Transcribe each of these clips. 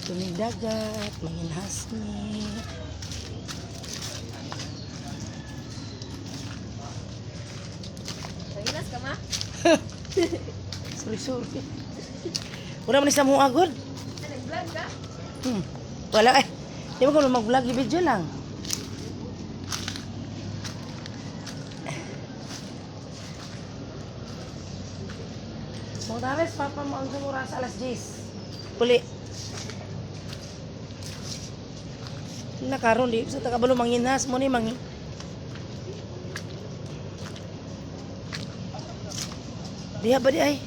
Tumidagat, manginhas ni. Manginas ka ma? Sorry. Wala man isa mo agod. Nag-vlog ka? Wala eh. Di ba kung mag-vlog, i-video lang. Mga tares, papa mo ang sumura sa alas 10. Puli. Nakaroon, di sa takabalo manginas mo ni mangi. Diha ba di ay?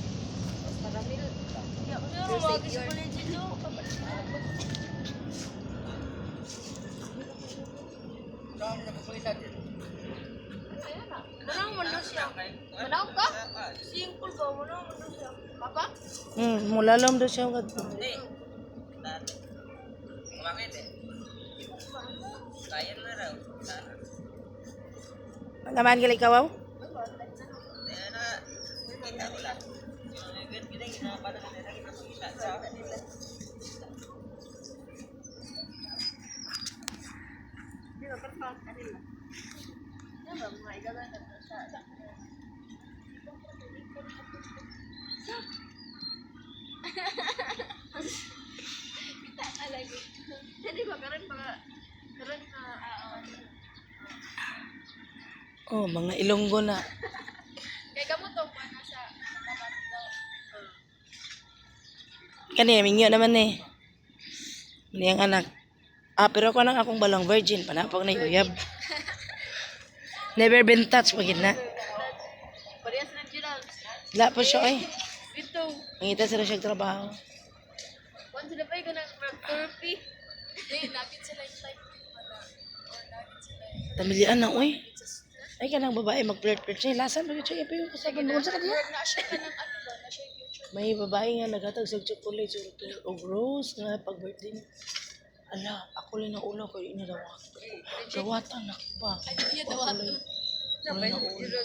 Manang mo na siya. Manang ka? Simple ka, manang mo na siya. Papa? Mulalom daw siya. Hindi. Bakit eh? Kaya na raw. Naman gali ikaw? Kaya na, kita ko lang. Yung ganda ginagawa na nila kita ko isa sa kanila. Hindi ba pa kanila? Ano ba mga igagana na siya? Kita ka lagi. Hindi ba karon mga karon na Oh, mga Ilonggo na. kay kamo tong ano sa tapat daw. Kani, mingyo naman eh. Ini ang anak. Pero ako nang akong balong virgin. Panapag na uyab. Never been touched pag na. Parehas na dyan. Wala pa siya eh. Ito. Mangita sila siya trabaho. Once sila pa yung mag-therapy. Hindi, lapit sila yung type pala. Or lapit sila yung... Tamilian na, uy. Ay, kanang babae mag-flirt-flirt siya. Lasan ba siya? Ipa yung kasabang doon sa kanya. Na siya ka ng ano ba? Na siya yung future. May babae nga naghatag sa chocolate o rose nga pag-birthday niya. Ala, ako lang na ulo ko ini daw ako. Gawatan na pa. Ay, dawat. Wala na ulo.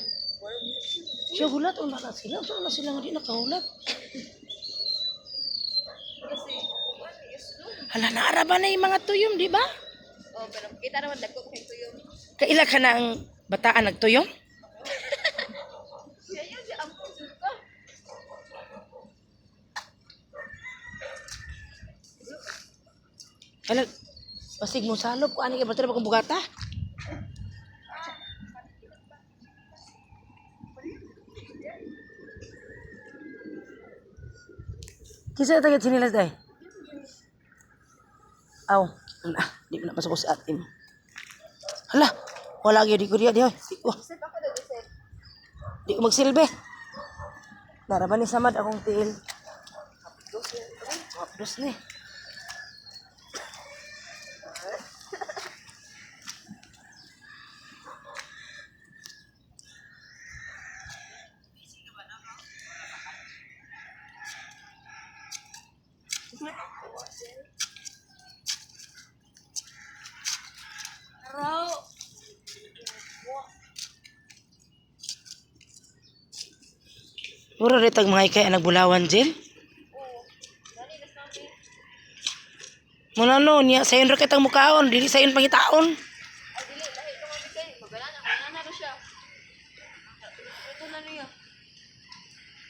Siya hulat o na sila. So na sila nga di nakahulat. Kasi, what is no? Hala, naaraba na yung mga tuyom, di ba? Oh, pero kita naman dagko kay tuyo. Kaila ka na ang bataan nagtuyom? Kaya yun, di ampun dun ka. Hala, pasig mo salop ko. Ani ka ba ito na bugata? Kisa tagad sinilas day? Aw, di ko na pasok ko sa atin. Hala, wala gyud di ko diya di hoy. Isip ako daw, isip. Di ko magsilbi. Naraban ni samad akong tiil. Hapdos ni. Raw. Mura ritag mga ikay ang nagbulawan, Jill. Oo. Dali, nas namin. Muna no, niya, sayon ra kitang mukaon, dili sayon pangitaon. Ay, dili, lahi ito kami kayo. Magana na siya. Ito na niya.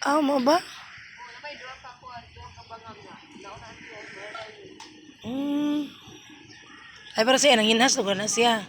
Aw, mo ba? Oo, napay, dua ka ko, dua ka bangag na. Naunaan ko, meron. Ay, para siya, nanginhas, lugar na siya.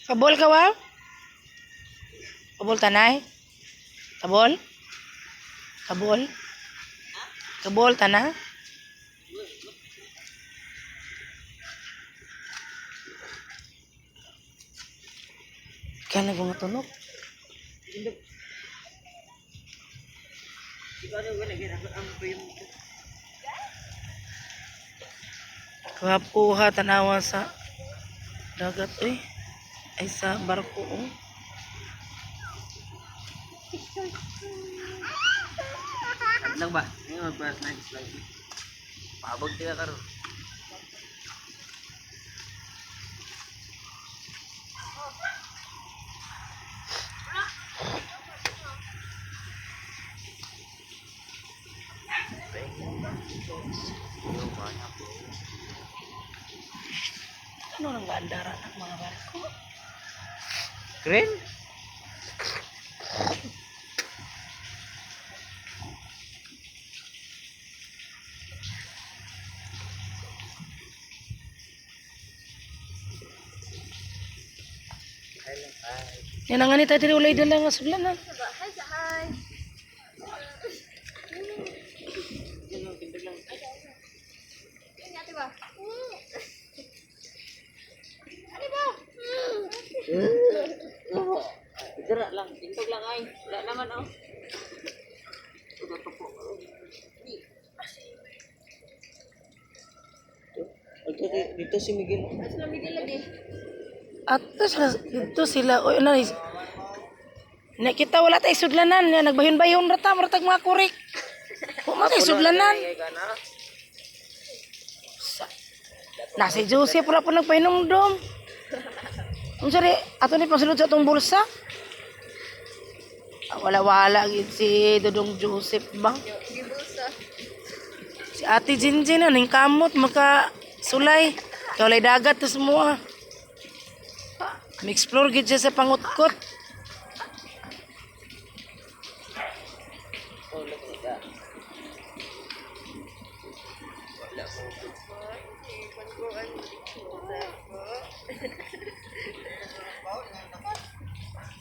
Kabol ka wa? Kabol tanay? Kabol? Kabol? Kabol tanah? Kaya mga tunog. Siguro wala ginagawa ang primo. Kapuha tanawa sa dagat eh. Ay sa barko oh. Lang ba? Ngayon magpas na slide. Paabog tiga karon. Ano nang gaandara ng mga barko? Keren? Yan ang ganito tayo ulay dala nga suglanan. Hi, hi. Ini ate ba? Ate ba? Gerak lang, tintog lang ay. Wala naman oh. Dito si Miguel. Mas namigil lagi. At dito sila o ano nakita wala tayo sudlanan yan nagbayon-bayon rata maratag mga kurik. Wala tayo sudlanan. Na si Joseph wala pa nagpainom dom. Unsa di ato ni pasulod sa atong bulsa? Wala gid si Dodong Joseph ba? Di bulsa. Si Ate Jinjin na ning kamot maka sulay. Kaulay dagat to semua. Mi-explore gid siya sa pangutkot.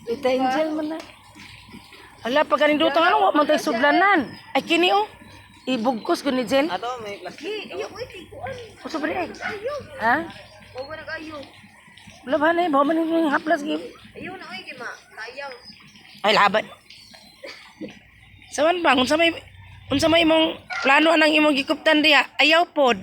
Tita Angel man na. Ala pag kaning dutang ano wa man tay sudlanan. Ay kini oh. Ibugkos ko ni Jen. Ato may plastic. Iyo uy tikuan. Usa ba ay? Ha? O wala kayo. Laban ay bawa man ning haplas gid. Ayaw na uy gima. Ayaw. Ay laban. Saman bang unsa may imong plano anang imong gikuptan diha? Ayaw pod.